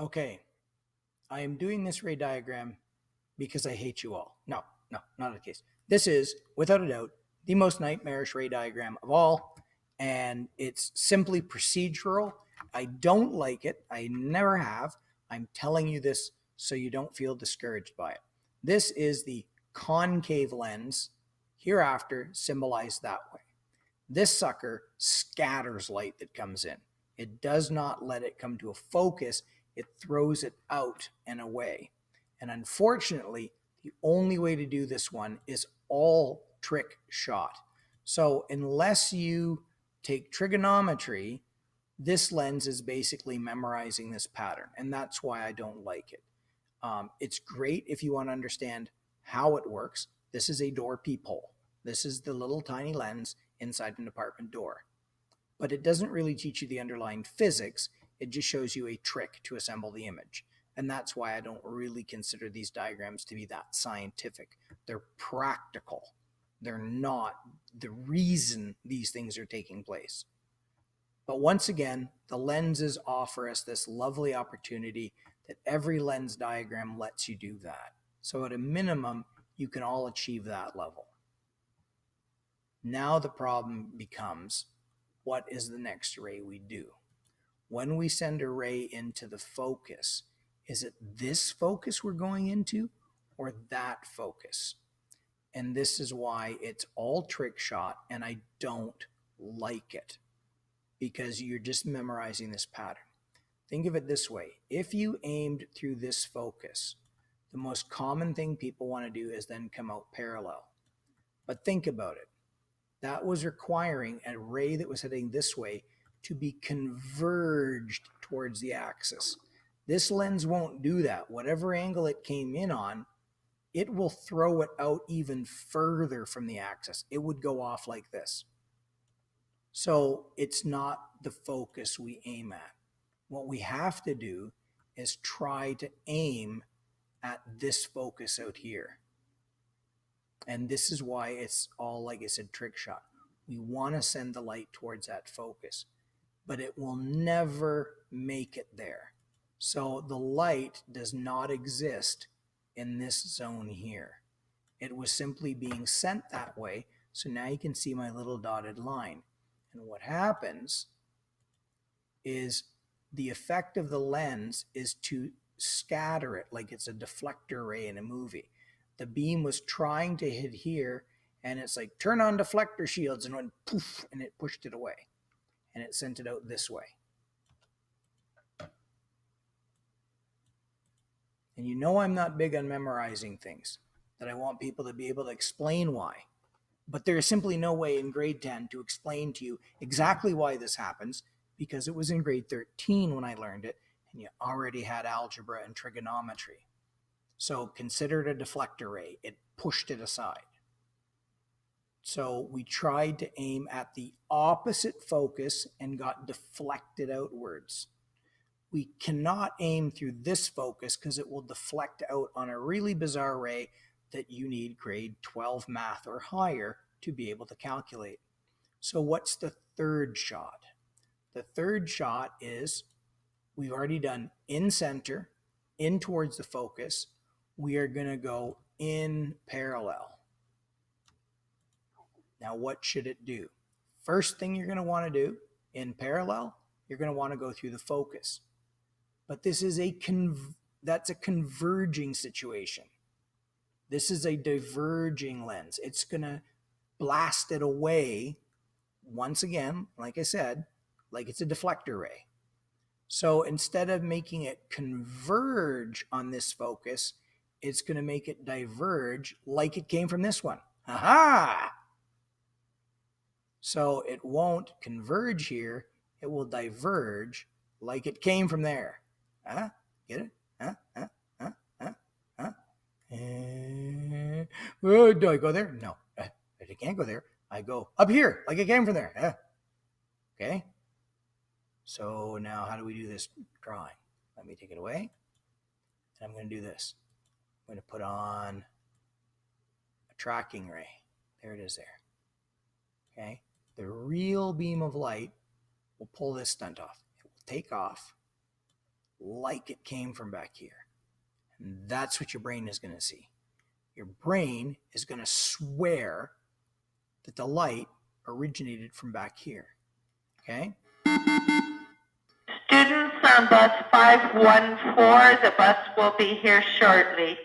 Okay, I am doing this ray diagram because I hate you all. No, no, not the case. This is, without a doubt, the most nightmarish ray diagram of all, and it's simply procedural. I don't like it. I never have. I'm telling you this so you don't feel discouraged by it. This is the concave lens, hereafter symbolized that way. This sucker scatters light that comes in. It does not let it come to a focus. It throws it out and away. And unfortunately, the only way to do this one is all trick shot. So unless you take trigonometry, this lens is basically memorizing this pattern. And that's why I don't like it. It's great if you want to understand how it works. This is a door peephole. This is the little tiny lens inside an apartment door. But it doesn't really teach you the underlying physics. It just shows you a trick to assemble the image. And that's why I don't really consider these diagrams to be that scientific. They're practical. They're not the reason these things are taking place. But once again, the lenses offer us this lovely opportunity that every lens diagram lets you do that. So at a minimum, you can all achieve that level. Now the problem becomes, what is the next ray we do? When we send a ray into the focus, is it this focus we're going into or that focus? And this is why it's all trick shot, and I don't like it because you're just memorizing this pattern. Think of it this way. If you aimed through this focus, the most common thing people want to do is then come out parallel. But think about it. That was requiring a ray that was heading this way to be converged towards the axis. This lens won't do that. Whatever angle it came in on, it will throw it out even further from the axis. It would go off like this. So it's not the focus we aim at. What we have to do is try to aim at this focus out here. And this is why it's all, like I said, trick shot. We want to send the light towards that focus, but it will never make it there. So the light does not exist in this zone here. It was simply being sent that way. So now you can see my little dotted line. And what happens is the effect of the lens is to scatter it like it's a deflector ray in a movie. The beam was trying to hit here, and it's like, turn on deflector shields, and went poof, and it pushed it away. And it sent it out this way. And you know I'm not big on memorizing things, that I want people to be able to explain why. But there is simply no way in grade 10 to explain to you exactly why this happens, because it was in grade 13 when I learned it, and you already had algebra and trigonometry. So consider it a deflector ray. It pushed it aside. So we tried to aim at the opposite focus and got deflected outwards. We cannot aim through this focus because it will deflect out on a really bizarre ray that you need grade 12 math or higher to be able to calculate. So what's the third shot? The third shot is, we've already done in center, in towards the focus. We are going to go in parallel. Now what should it do? First thing you're going to want to do in parallel, you're going to want to go through the focus. But this is that's a converging situation. This is a diverging lens. It's going to blast it away, once again, like I said, like it's a deflector ray. So instead of making it converge on this focus, it's going to make it diverge like it came from this one. Aha! So it won't converge here. It will diverge like it came from there. Huh? Get it? Huh? Huh? Huh? Huh? Huh? Do I go there? No. I can't go there. I go up here like it came from there. Okay. So now how do we do this drawing? Let me take it away. And I'm going to do this. I'm going to put on a tracking ray. There it is there. Okay. The real beam of light will pull this stunt off. It will take off like it came from back here. And that's what your brain is going to see. Your brain is going to swear that the light originated from back here. Okay? Students on bus 514, the bus will be here shortly.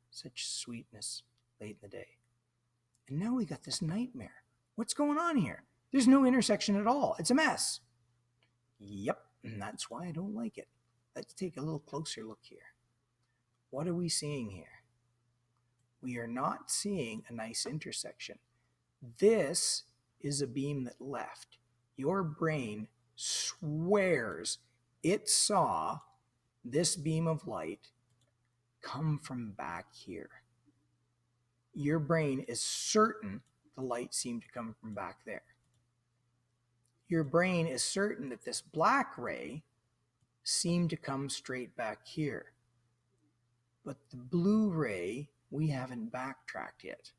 Such sweetness late in the day. And now we got this nightmare. What's going on here? There's no intersection at all. It's a mess. Yep, and that's why I don't like it. Let's take a little closer look here. What are we seeing here? We are not seeing a nice intersection. This is a beam that left. Your brain swears it saw this beam of light come from back here. Your brain is certain the light seemed to come from back there. Your brain is certain that this black ray seemed to come straight back here. But the blue ray, we haven't backtracked yet.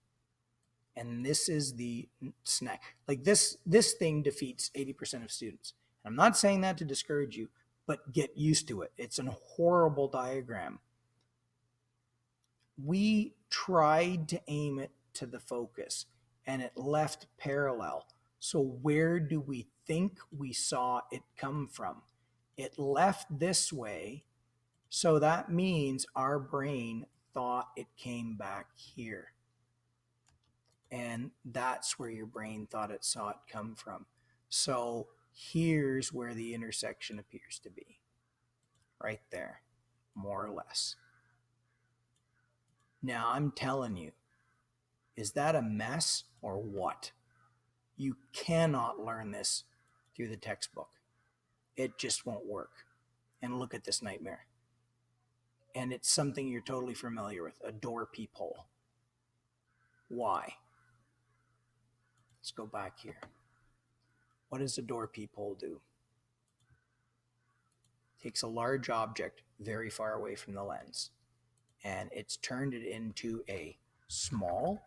And this is the snack. Like this thing defeats 80% of students. And I'm not saying that to discourage you, but get used to it. It's a horrible diagram. We tried to aim it to the focus and it left parallel. So where do we think we saw it come from? It left this way. So that means our brain thought it came back here. And that's where your brain thought it saw it come from. So here's where the intersection appears to be. Right there, more or less. Now I'm telling you, is that a mess or what? You cannot learn this through the textbook. It just won't work. And look at this nightmare. And it's something you're totally familiar with, a door peephole. Why? Let's go back here. What does a door peephole do? It takes a large object very far away from the lens, and it's turned it into a small,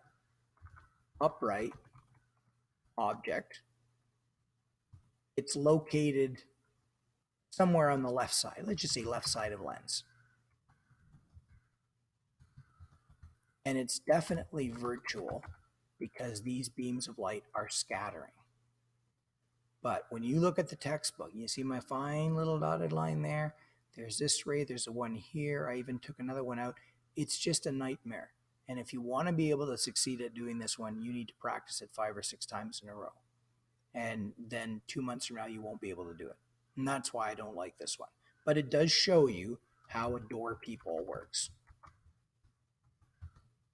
upright object. It's located somewhere on the left side. Let's just say left side of lens. And it's definitely virtual because these beams of light are scattering. But when you look at the textbook, you see my fine little dotted line there. There's this ray, there's a one here. I even took another one out. It's just a nightmare. And if you want to be able to succeed at doing this one, you need to practice it 5 or 6 times in a row. And then 2 months from now, you won't be able to do it. And that's why I don't like this one. But it does show you how a door peephole works.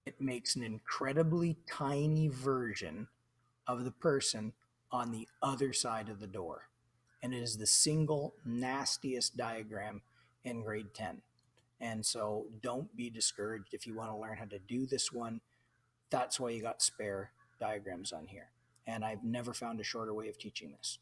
It makes an incredibly tiny version of the person on the other side of the door. And it is the single nastiest diagram in grade 10. And so don't be discouraged if you want to learn how to do this one. That's why you got spare diagrams on here. And I've never found a shorter way of teaching this.